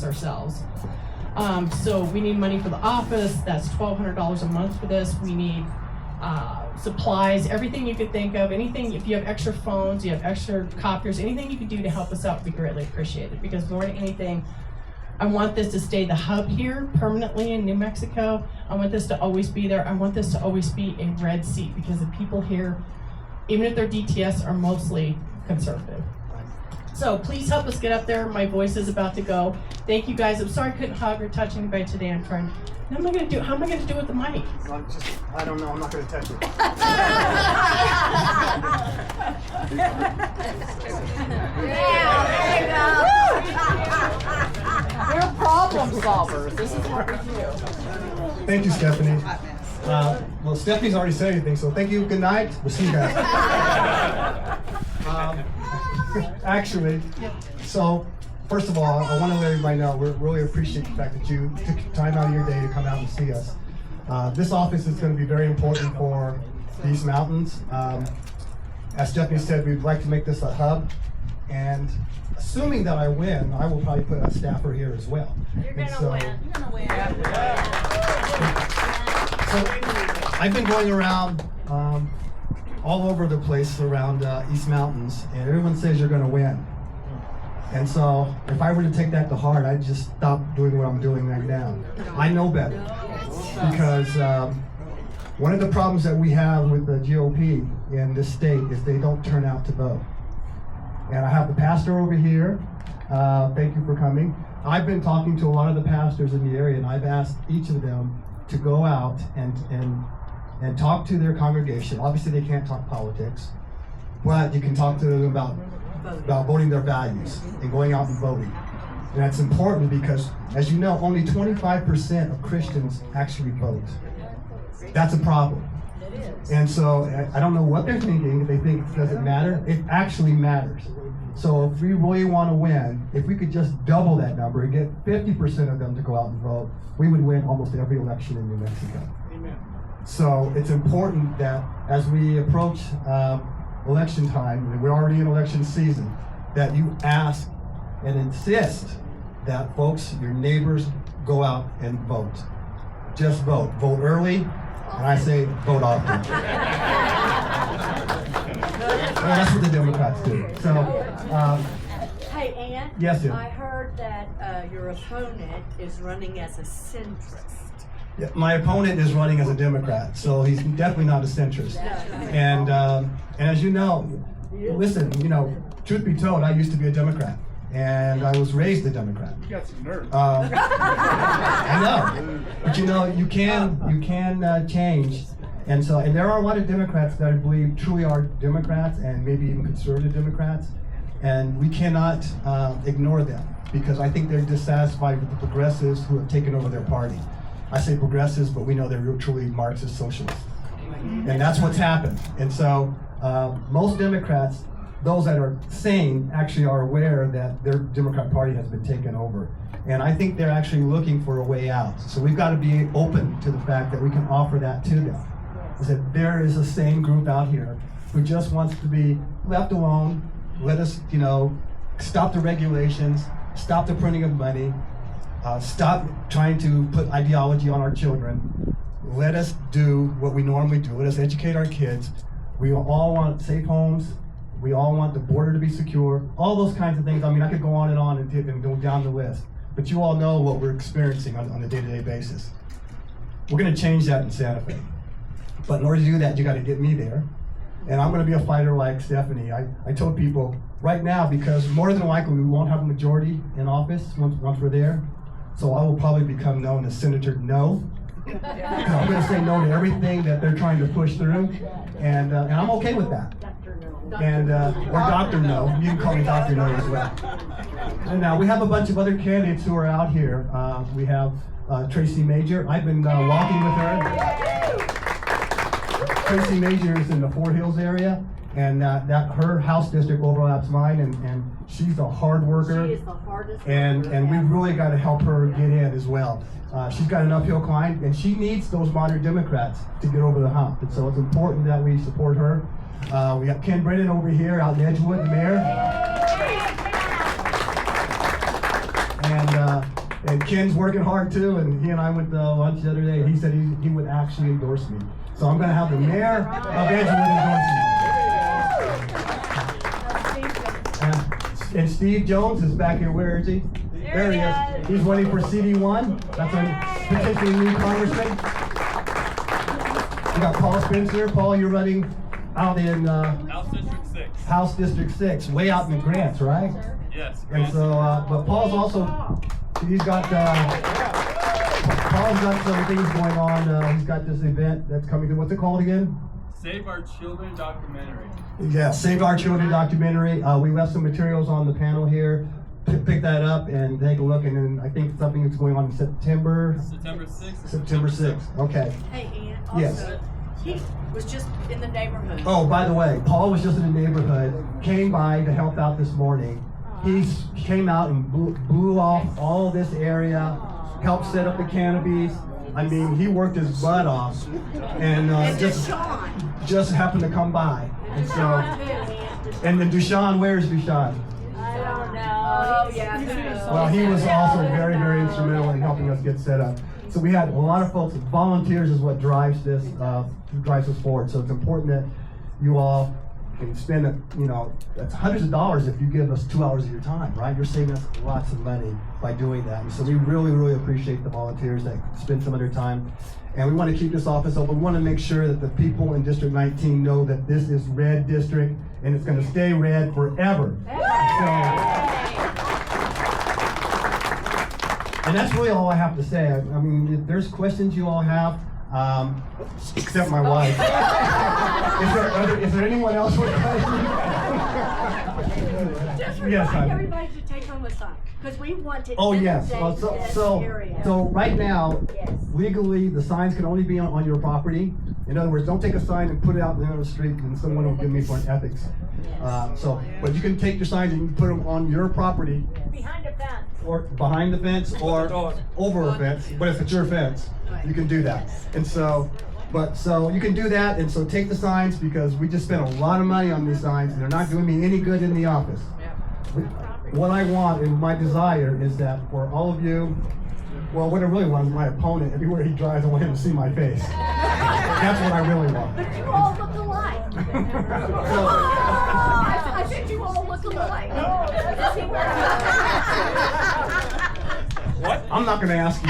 this ourselves. So we need money for the office. That's $1,200 a month for this. We need supplies, everything you could think of, anything, if you have extra phones, you have extra copiers, anything you can do to help us out would be greatly appreciated. Because more than anything, I want this to stay the hub here permanently in New Mexico. I want this to always be there. I want this to always be a red seat because the people here, even if they're DTS, are mostly conservative. So please help us get up there. My voice is about to go. Thank you guys. I'm sorry I couldn't hug or touch anybody today. I'm trying. What am I going to do? How am I going to do with the mic? I don't know. I'm not going to touch it. Yeah, there you go. We're problem solvers. This is what we do. Thank you, Stephanie. Well, Stephanie's already said everything, so thank you. Good night. We'll see you guys. Actually, so first of all, I want to let everybody know we really appreciate the fact that you took time out of your day to come out and see us. This office is going to be very important for these mountains. As Stephanie said, we'd like to make this a hub, and assuming that I win, I will probably put a staffer here as well. You're gonna win. You're gonna win. So I've been going around all over the place around East Mountains, and everyone says you're going to win. And so if I were to take that to heart, I'd just stop doing what I'm doing right now. I know better, because one of the problems that we have with the GOP in this state is they don't turn out to vote. And I have the pastor over here. Thank you for coming. I've been talking to a lot of the pastors in the area, and I've asked each of them to go out and talk to their congregation. Obviously, they can't talk politics, but you can talk to them about voting their values and going out and voting. And that's important because, as you know, only 25% of Christians actually vote. That's a problem. And so I don't know what they're thinking. If they think it doesn't matter, it actually matters. So if we really want to win, if we could just double that number and get 50% of them to go out and vote, we would win almost every election in New Mexico. Amen. So it's important that as we approach election time, and we're already in election season, that you ask and insist that folks, your neighbors, go out and vote. Just vote. Vote early, and I say vote often. Well, that's what the Democrats do. So, Hey, Ann. Yes, dear. I heard that your opponent is running as a centrist. yeah, my opponent is running as a Democrat, so he's definitely not a centrist. And as you know, listen, truth be told, I used to be a Democrat, and I was raised a Democrat. You got some nerve. I know, but you can change, and there are a lot of Democrats that I believe truly are Democrats, and maybe even conservative Democrats, and we cannot ignore them, because I think they're dissatisfied with the progressives who have taken over their party. I say progressives, but we know they're truly Marxist socialists, and that's what's happened. And so most Democrats, those that are sane, actually are aware that their Democrat Party has been taken over. And I think they're actually looking for a way out. So we've got to be open to the fact that we can offer that to them. I said, there is a sane group out here who just wants to be left alone. Let us, stop the regulations, stop the printing of money, stop trying to put ideology on our children. Let us do what we normally do. Let us educate our kids. We all want safe homes. We all want the border to be secure. All those kinds of things. I mean, I could go on and go down the list. But you all know what we're experiencing on a day-to-day basis. We're going to change that in Santa Fe. But in order to do that, you got to get me there. And I'm going to be a fighter like Stefani. I told people right now, because more than likely we won't have a majority in office once we're there. So I will probably become known as Senator No. I'm going to say no to everything that they're trying to push through. And I'm okay with that. And or Dr. No. You can call me Dr. No as well. And now we have a bunch of other candidates who are out here. We have Tracy Major. I've been walking with her. Tracy Major is in the Fort Hills area, and her house district overlaps mine, and she's a hard worker. She is the hardest and worker. we've really got to help her get in as well. She's got an uphill climb, and she needs those moderate Democrats to get over the hump. And so it's important that we support her. We got Ken Brennan over here out in Edgewood, the mayor. And And Ken's working hard too, and he and I went to lunch the other day, and he said he would actually endorse me. So I'm gonna have the mayor of Edgewood endorse me. And Steve Jones is back here. Where is he? There he is. He's running for CD1. That's a potentially new congressman. We got Paul Spencer. Paul, you're running out in House District 6. House District 6, way out in Grants, right? Yes. And so, but Paul's also, Paul's got some things going on. He's got this event that's coming. What's it called again? Save Our Children documentary. Yeah, Save Our Children documentary. We left some materials on the panel here. Pick that up and take a look. And then I think something that's going on in September. September 6th. September 6th. Okay. Hey, Ian, Yes. also, he was just in the neighborhood. Oh, by the way, Paul was just in the neighborhood, came by to help out this morning. He came out and blew off all this area, helped set up the canopies. I mean, he worked his butt off, and And just happened to come by. And so, and then Dushan, where's Dushan? I don't know. Oh, yeah. Well, he was also very, very instrumental in helping us get set up. So we had a lot of folks. Volunteers is what drives this forward. So it's important that you all can spend, that's hundreds of dollars if you give us 2 hours of your time, right? You're saving us lots of money by doing that. And so we really, really appreciate the volunteers that spend some of their time. And we want to keep this office open. We want to make sure that the people in District 19 know that this is red district and it's going to stay red forever. And that's really all I have to say. I mean, if there's questions you all have, except my wife. Is there anyone else with questions? Just Yes, remind honey. everybody to take home a sign, because we want to Oh, yes. inundate this area. So right now, Yes. legally, the signs can only be on your property. In other words, don't take a sign and put it out in the middle of the street and someone will give me for an ethics. But you can take your signs and you can put them on your property Behind the fence. or behind the fence or over a fence, but if it's your fence, you can do that. And so you can do that, and so take the signs because we just spent a lot of money on these signs and they're not doing me any good in the office. What I want and my desire is that for all of you, well, what I really want is my opponent, everywhere he drives, I want him to see my face. That's what I really want. But you all look alike. I said you all look alike. What? I'm not going to ask you.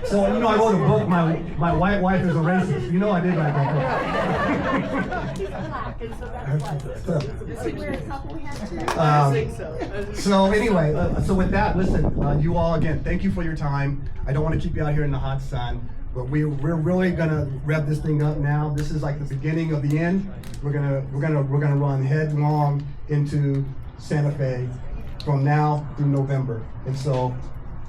So, I wrote a book, My White Wife is a Racist. You know I did write that He's black, and so that's book. why. Does he wear a couple hats? So anyway, so with that, listen, you all again, thank you for your time. I don't want to keep you out here in the hot sun, but we're really gonna rev this thing up now. This is like the beginning of the end. We're gonna run headlong into Santa Fe from now through November. And so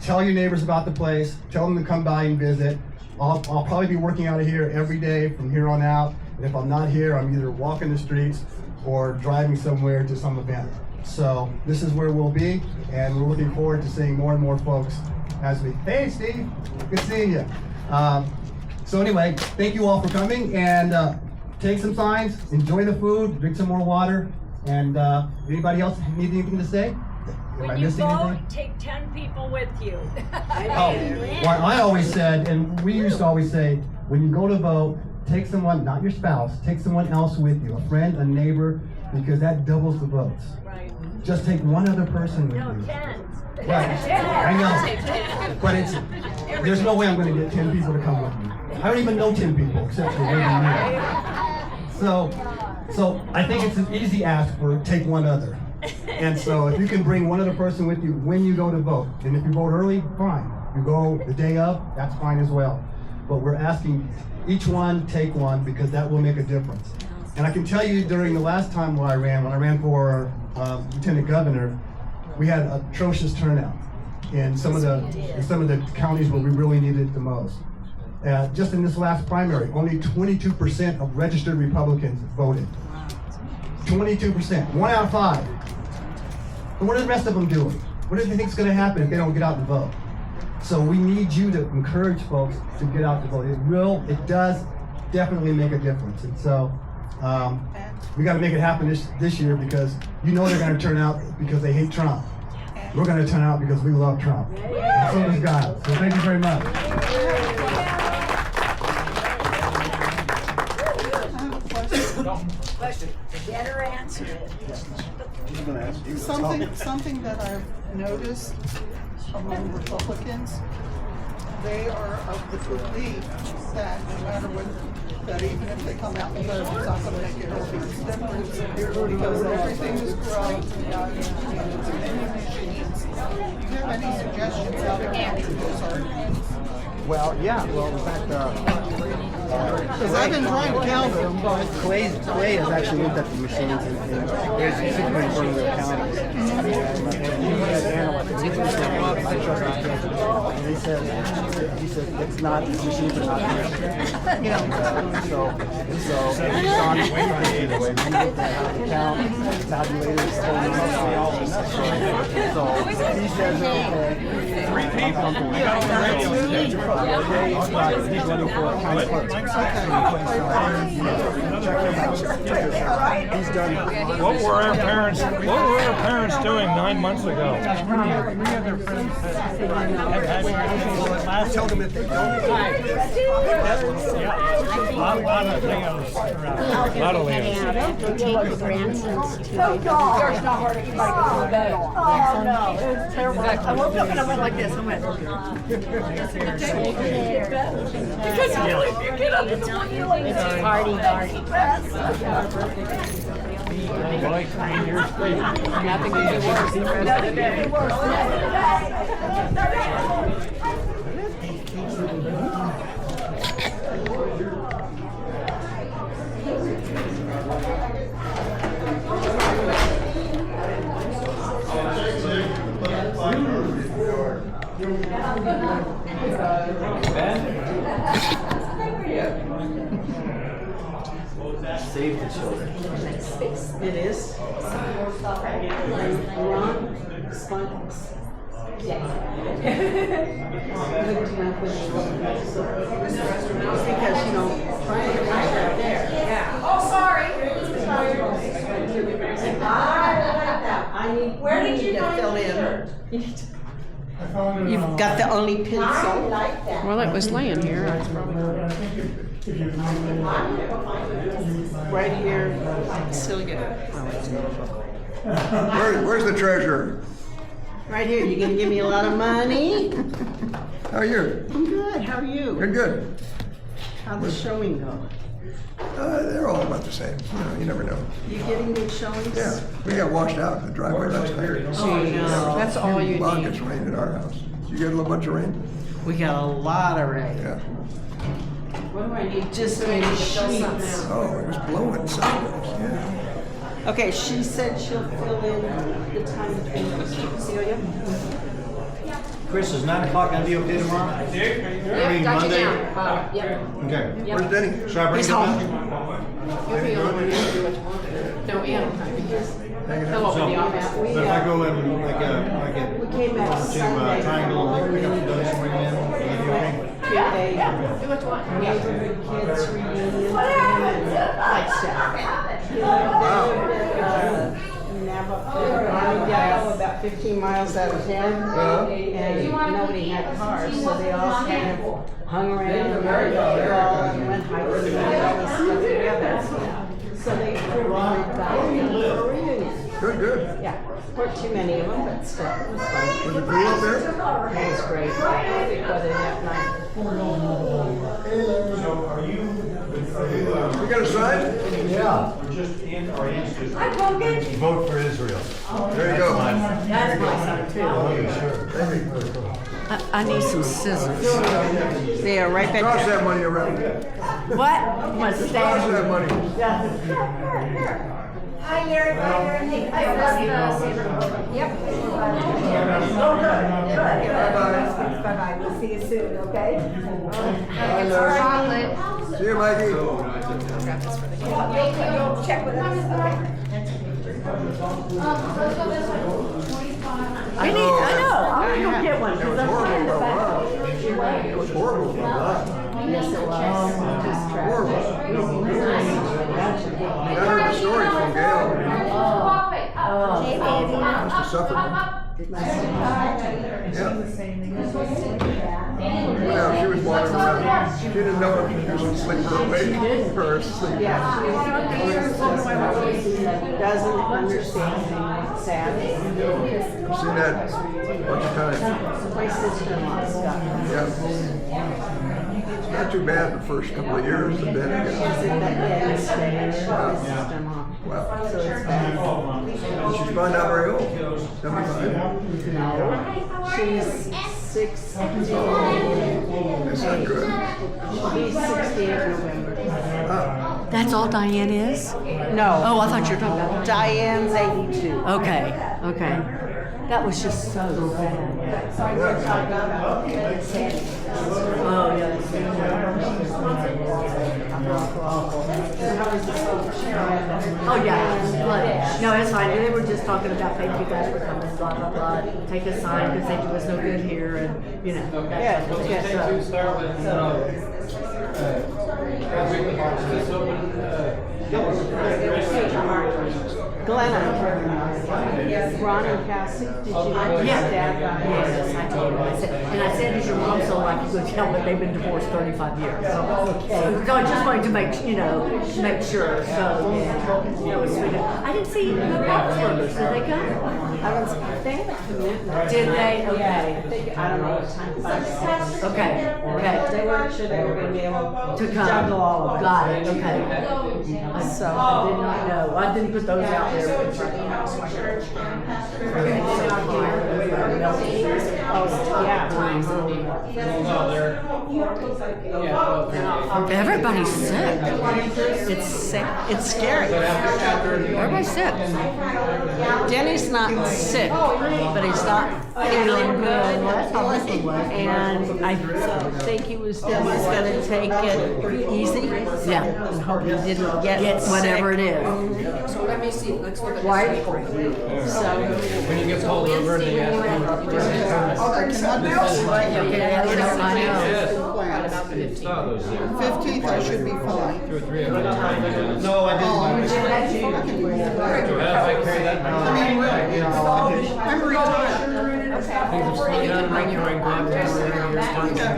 tell your neighbors about the place, tell them to come by and visit. I'll probably be working out of here every day from here on out. And if I'm not here, I'm either walking the streets or driving somewhere to some event. So this is where we'll be, and we're looking forward to seeing more and more folks as we, hey Steve, good seeing you. So anyway, thank you all for coming, and take some signs, enjoy the food, drink some more water, and anybody else need anything to say? Am I When you missing vote, anything? take 10 people with you. Oh, well, I always said, and we used to always say, when you go to vote, take someone, not your spouse, take someone else with you, a friend, a neighbor, because that doubles the votes. Right. Just take one other person with No, you. 10. Right, I know, but there's no way I'm gonna get 10 people to come with me. I don't even know 10 people, except for maybe you. So I think it's an easy ask for take one other. And so if you can bring one other person with you when you go to vote, and if you vote early, fine. If you go the day of, that's fine as well. But we're asking each one take one because that will make a difference. And I can tell you during the last time when I ran for lieutenant governor, we had atrocious turnout in some of the counties where we really needed it the most. Just in this last primary, only 22% of registered Republicans voted. 22%, 1 out of 5. And what are the rest of them doing? What do you think is going to happen if they don't get out and vote? So we need you to encourage folks to get out to vote. It does definitely make a difference. And so we got to make it happen this year because you know they're going to turn out because they hate Trump. we're going to turn out because we love Trump. And so does God. So thank you very much. I have a question. Better answer it. Something that I've noticed among Republicans, they are of the belief that no matter what, that even if they come out and vote, it's not gonna make a difference because everything is corrupt and it's many machines. Do you have any suggestions how to counter those arguments? Well, yeah. Well, in fact, Because I've been trying to counter them, but Clay has actually looked at the machines and there's specifically in front of their counties. And he had analyzed it. And he said, it's not, these machines are not there. So he's on the way. We looked at how to count, tabulators, all this stuff. So he says, okay. He's running for county clerk. He's done. What were our parents doing 9 months ago? Tell them if they don't. A lot of Leos around. A lot of Leos. Take your grandsons to Oh, no, it's terrible. I woke up and I went like this. I went. Because you get up in the morning, you're like, It's a party. Nothing could be worse than the rest of the day. Save the children. It is. Because, you know, trying to right there. Yeah. oh, sorry. I need, where did you fill in? You've got the only pencil. Well, it was laying here. Right here, Celia. Where's the treasurer? Right here, you gonna give me a lot of money? How are you? I'm good, how are you? You're good. How'd the showing go? They're all about the same. You never know. You getting good showings? Yeah, we got washed out in the driveway last night. Oh, no. That's all you Lot need. gets rain at our house. You get a little bunch of rain? We got a lot of rain. Yeah. What do I need? Just maybe sheets. Oh, it was blowing sideways. Yeah. Okay, she said she'll fill in the time between Celia. Chris, is 9 o'clock gonna be okay tomorrow? Yep, got you down. Yep. Okay. Where's Denny? Should I bring He's him home. up? You'll be on when you do what you want to do. No, Ann will come. He'll open the office. But if I go in like a We came back to Sunday. Triangle and pick up the donuts and bring them in, will that be okay? To a Do what you want. neighborhood kids reunion like stuff. Navajo, about 15 miles out of town, and nobody had cars, so they all kind of hung around and went hiking and all this stuff together. So they provided that for a reunion. Good. Yeah, weren't too many of them, but still, it was fun. Was it cool up there? It was great. Weather that night. You got a sign? Yeah. We're just in our institute. Vote for Israel. There you go. That's my son too. Oh, yeah, sure. I need some scissors. They are right back Toss there. that money around. What? Toss that money. Hi, Larry. Hi, Yep. Bye-bye. We'll see you soon, okay? Chocolate. See you, Mikey. You'll check with us, okay? I know. I'm gonna get one. It was horrible for a while. It was horrible for a while. Yes, it was. Just Horrible. I heard the stories from Gail. Oh. Must have suffered. Well, she was walking around. She didn't know if she was sleeping her way or sleeping. Yeah, doesn't understand what's sad. I've seen that a bunch of times. My sister-in-law's got it. Yeah. It's not too bad the first couple of years, and then it She's gets. in the end stage, my sister-in-law. Wow. So it's bad. She's probably not very old. 75. No, she's 68. That's not good. She's 68 in November. That's all Diane is? No. Oh, I thought you were talking about. Diane's 82. Okay, okay. That was just so sad. Oh, yeah. Oh, yeah. Bloody. No, it's fine. They were just talking about thank you guys for coming, blah, blah, blah. Take a sign because they do us no good here, and, you know. That's Yeah. Start with Glenna, Ron and Cassie, did you know Yeah. his dad got Yes, I told him. I said, is your mom still alive? He goes, yeah, but they've been divorced 35 years. So I just wanted to make sure. So, yeah, that was sweet. I didn't see the Roxburgers. Did they come? I was, they had a commitment. Did they? Yeah, Okay. I think, I don't know what time, 5 Okay, okay. They weren't sure they were gonna be able To to come. juggle all of it. Got it, okay. So, I did not know. I didn't put those out there. Everybody's sick. it's sick, it's scary. Everybody's sick. Denny's not sick, but he's not feeling good. And I think he was gonna take it easy. Yeah. And hope he didn't get It's whatever it is. So let me see, let's look at White. So, When you get pulled over and they ask you. I know. What about the 15th? 15th, I should be fine. 2 or 3 of them. No, I didn't. If I carry that. I'm retired. Things have slowed down, right? You're in grab.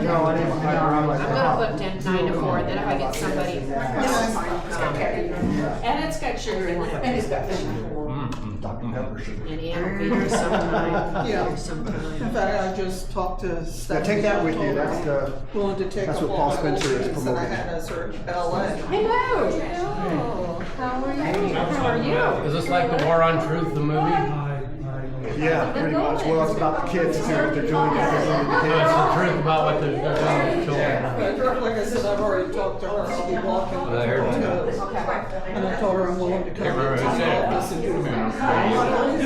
No, I didn't. I'm gonna put 10, 9 to 4, then if I get somebody. and it's got sugar in it. And it's got sugar. Dr. Pepper sugar. And Ann will be here sometime. Yeah. Here sometime. In fact, I just talked to Yeah, Stefani. take that with you. That's the. Willing to take That's up what all Paul my Spencer is meetings that I promoting. had as her LA. Hello. Hello. How are you? How are you? Is this like the War on Truth, the movie? Yeah, pretty much. Well, it's about the kids too. What they're doing is they're doing the It's kids. the truth about what they're doing with children. But like I said, I've already talked to her. I'll be walking I heard that. and I told her I'm willing to come remember into what the you said. office and do Come the here.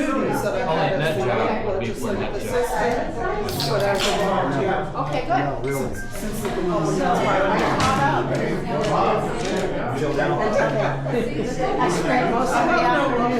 duties that I Only had that as job the would be for legislative that job. assistant, but as a volunteer. Okay, good. No, really. I spent most of the afternoon